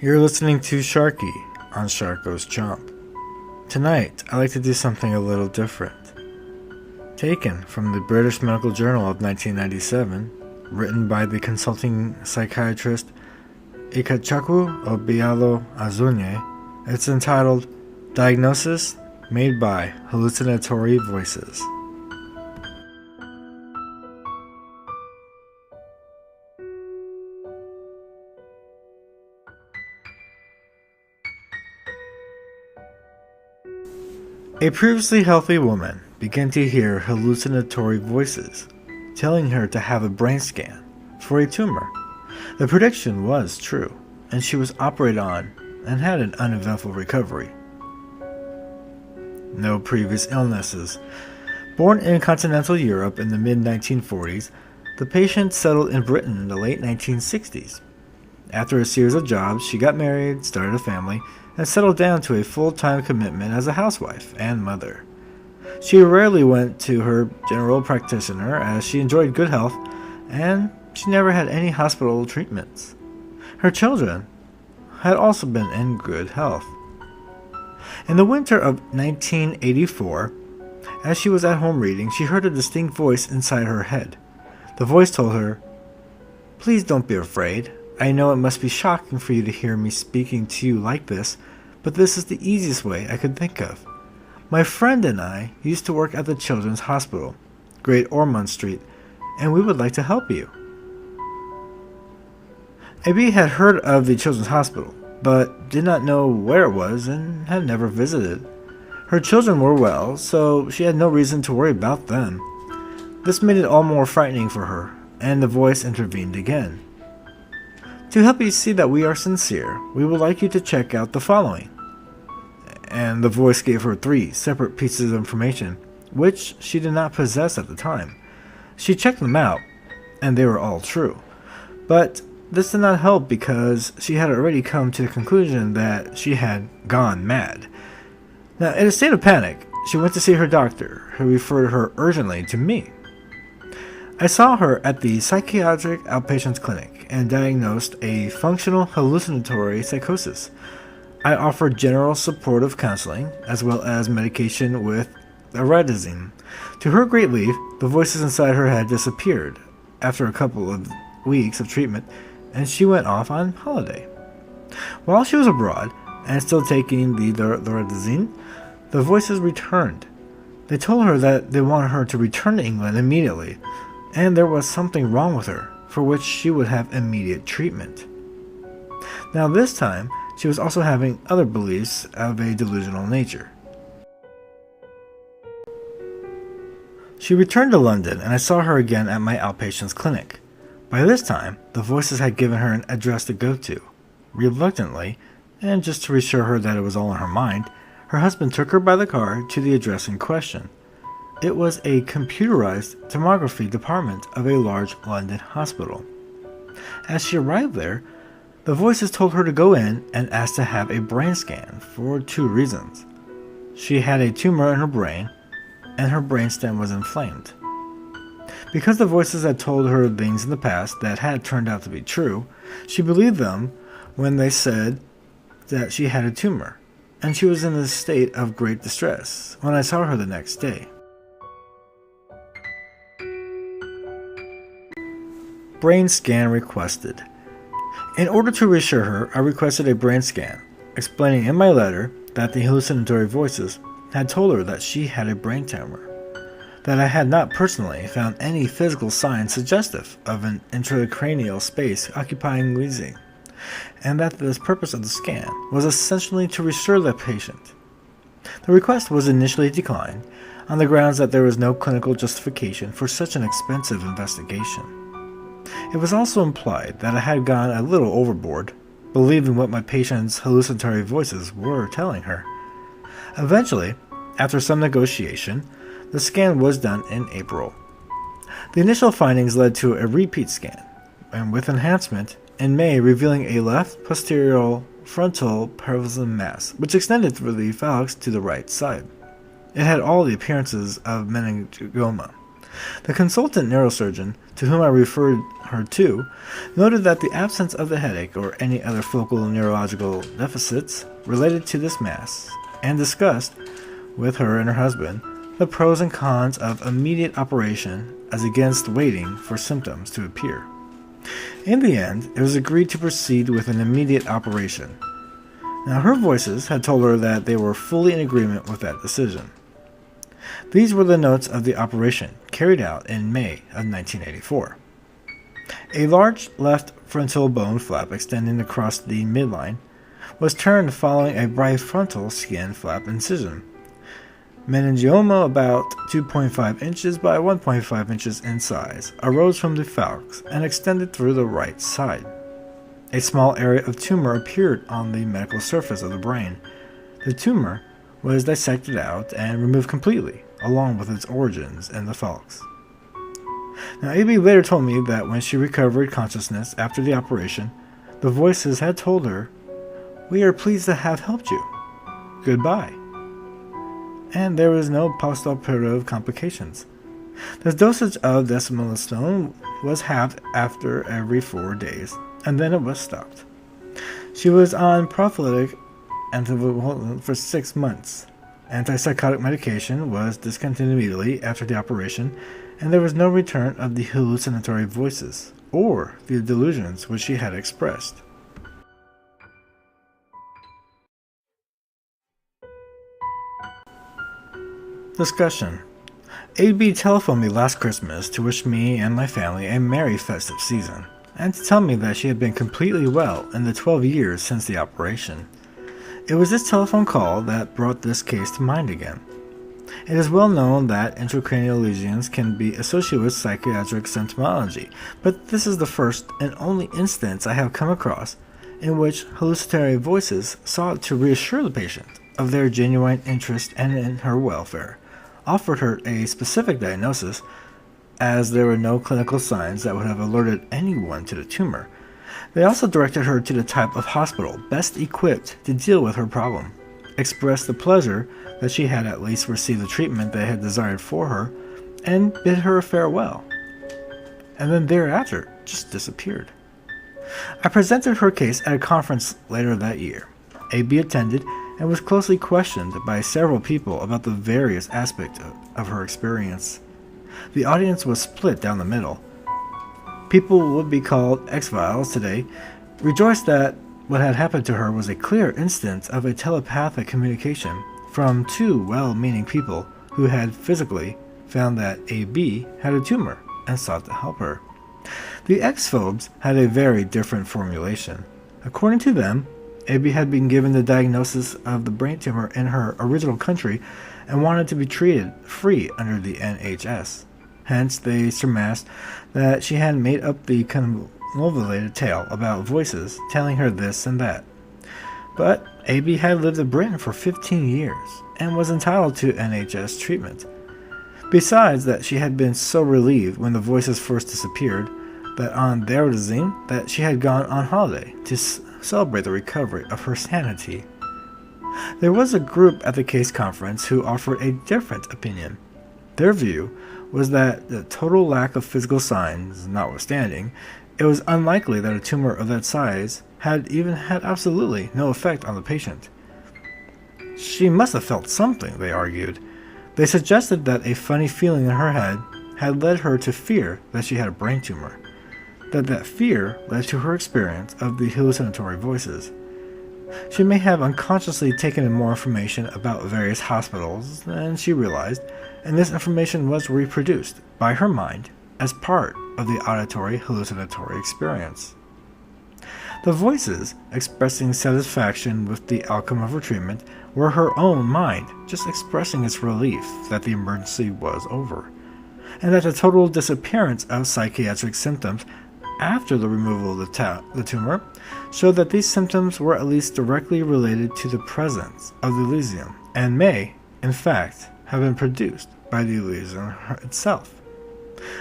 You're listening to Sharky on Sharkgoeschomp. Tonight, I like to do something a little different. Taken from the British Medical Journal of 1997, written by the consulting psychiatrist Ikechukwu, Obialo, Azuonye, it's entitled Diagnosis Made by Hallucinatory Voices. A previously healthy woman began to hear hallucinatory voices, telling her to have a brain scan for a tumor. The prediction was true, and she was operated on and had an uneventful recovery. No previous illnesses. Born in continental Europe in the mid-1940s, the patient settled in Britain in the late 1960s. After a series of jobs, she got married, started a family, and settled down to a full-time commitment as a housewife and mother. She rarely went to her general practitioner as she enjoyed good health, and she never had any hospital treatments. Her children had also been in good health. In the winter of 1984, as she was at home reading, she heard a distinct voice inside her head. The voice told her, "Please don't be afraid. I know it must be shocking for you to hear me speaking to you like this, but this is the easiest way I could think of. My friend and I used to work at the Children's Hospital, Great Ormond Street, and we would like to help you." AB had heard of the Children's Hospital, but did not know where it was and had never visited. Her children were well, so she had no reason to worry about them. This made it all more frightening for her, and the voice intervened again. "To help you see that we are sincere, we would like you to check out the following." And the voice gave her 3 separate pieces of information, which she did not possess at the time. She checked them out, and they were all true. But this did not help because she had already come to the conclusion that she had gone mad. Now, in a state of panic, she went to see her doctor, who referred her urgently to me. I saw her at the psychiatric outpatients clinic and diagnosed a functional hallucinatory psychosis. I offered general supportive counseling as well as medication with oradazine. To her great relief, the voices inside her head disappeared after a couple of weeks of treatment, and she went off on holiday. While she was abroad and still taking the oradazine, the voices returned. They told her that they wanted her to return to England immediately, and there was something wrong with her, for which she would have immediate treatment. Now this time, she was also having other beliefs of a delusional nature. She returned to London, and I saw her again at my outpatients clinic. By this time, the voices had given her an address to go to. Reluctantly, and just to reassure her that it was all in her mind, her husband took her by the car to the address in question. It was a computerized tomography department of a large London hospital. As she arrived there, the voices told her to go in and ask to have a brain scan for 2 reasons. She had a tumor in her brain, and her brainstem was inflamed. Because the voices had told her things in the past that had turned out to be true, she believed them when they said that she had a tumor, and she was in a state of great distress when I saw her the next day. Brain scan requested. In order to reassure her, I requested a brain scan, explaining in my letter that the hallucinatory voices had told her that she had a brain tumor, that I had not personally found any physical signs suggestive of an intracranial space occupying wheezing, and that the purpose of the scan was essentially to reassure the patient. The request was initially declined on the grounds that there was no clinical justification for such an expensive investigation. It was also implied that I had gone a little overboard, believing what my patient's hallucinatory voices were telling her. Eventually, after some negotiation, the scan was done in April. The initial findings led to a repeat scan, and with enhancement, in May revealing a left posterior frontal parallelism mass, which extended through the phalanx to the right side. It had all the appearances of meningioma. The consultant neurosurgeon to whom I referred her to, noted that the absence of the headache or any other focal neurological deficits related to this mass, and discussed, with her and her husband, the pros and cons of immediate operation as against waiting for symptoms to appear. In the end, it was agreed to proceed with an immediate operation. Now, her voices had told her that they were fully in agreement with that decision. These were the notes of the operation, carried out in May of 1984. A large left frontal bone flap extending across the midline was turned following a bifrontal skin flap incision. Meningioma about 2.5 inches by 1.5 inches in size arose from the falx and extended through the right side. A small area of tumor appeared on the medical surface of the brain. The tumor was dissected out and removed completely, along with its origins in the falx. Now, A.B. later told me that when she recovered consciousness after the operation, the voices had told her, "We are pleased to have helped you. Goodbye." And there was no postoperative complications. The dosage of desmolatone was halved after every 4 days, and then it was stopped. She was on prophylactic anticonvulsant for 6 months. Antipsychotic medication was discontinued immediately after the operation, and there was no return of the hallucinatory voices or the delusions which she had expressed. Discussion. A.B. telephoned me last Christmas to wish me and my family a merry festive season, and to tell me that she had been completely well in the 12 years since the operation. It was this telephone call that brought this case to mind again. It is well known that intracranial lesions can be associated with psychiatric symptomology, but this is the first and only instance I have come across in which hallucinatory voices sought to reassure the patient of their genuine interest and in her welfare, offered her a specific diagnosis, as there were no clinical signs that would have alerted anyone to the tumor. They also directed her to the type of hospital best equipped to deal with her problem, expressed the pleasure that she had at least received the treatment they had desired for her, and bid her farewell. And then thereafter just disappeared. I presented her case at a conference later that year. A.B. attended and was closely questioned by several people about the various aspects of her experience. The audience was split down the middle. People would be called X-Files today, rejoiced that what had happened to her was a clear instance of a telepathic communication from two well-meaning people who had physically found that A.B. had a tumor and sought to help her. The X-phobes had a very different formulation. According to them, A.B. had been given the diagnosis of the brain tumor in her original country and wanted to be treated free under the NHS. Hence, they surmised that she had made up the convoluted tale about voices telling her this and that. But A.B. had lived in Britain for 15 years and was entitled to NHS treatment. Besides that, she had been so relieved when the voices first disappeared that on their decision that she had gone on holiday to celebrate the recovery of her sanity. There was a group at the case conference who offered a different opinion. Their view was that the total lack of physical signs notwithstanding, it was unlikely that a tumor of that size had even had absolutely no effect on the patient. She must have felt something, they argued. They suggested that a funny feeling in her head had led her to fear that she had a brain tumor, that fear led to her experience of the hallucinatory voices. She may have unconsciously taken in more information about various hospitals than she realized, and this information was reproduced by her mind as part of the auditory hallucinatory experience. The voices expressing satisfaction with the outcome of her treatment were her own mind just expressing its relief that the emergency was over, and that the total disappearance of psychiatric symptoms after the removal of the tumor showed that these symptoms were at least directly related to the presence of the lesion, and may, in fact, have been produced by the lesion itself.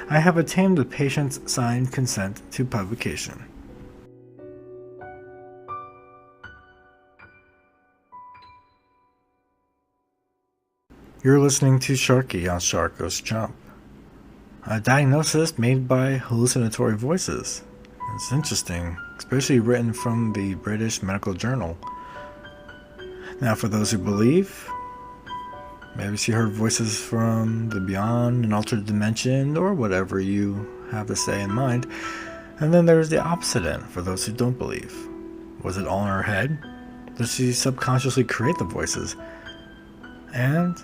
I have obtained the patient's signed consent to publication. You're listening to Sharky on Sharkgoeschomp. a diagnosis made by hallucinatory voices. It's interesting, especially written from the British Medical Journal. Now, for those who believe, maybe she heard voices from the beyond, an altered dimension, or whatever you have to say in mind. And then there's the opposite end, for those who don't believe. Was it all in her head? Did she subconsciously create the voices? And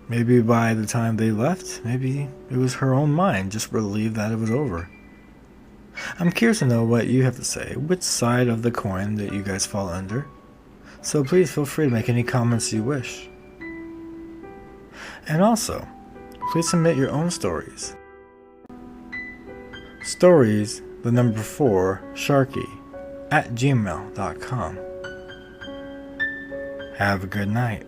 maybe by the time they left, maybe it was her own mind, just relieved that it was over. I'm curious to know what you have to say, which side of the coin that you guys fall under. So please feel free to make any comments you wish. And also, please submit your own stories. Stories, the number 4, Sharky, @gmail.com. Have a good night.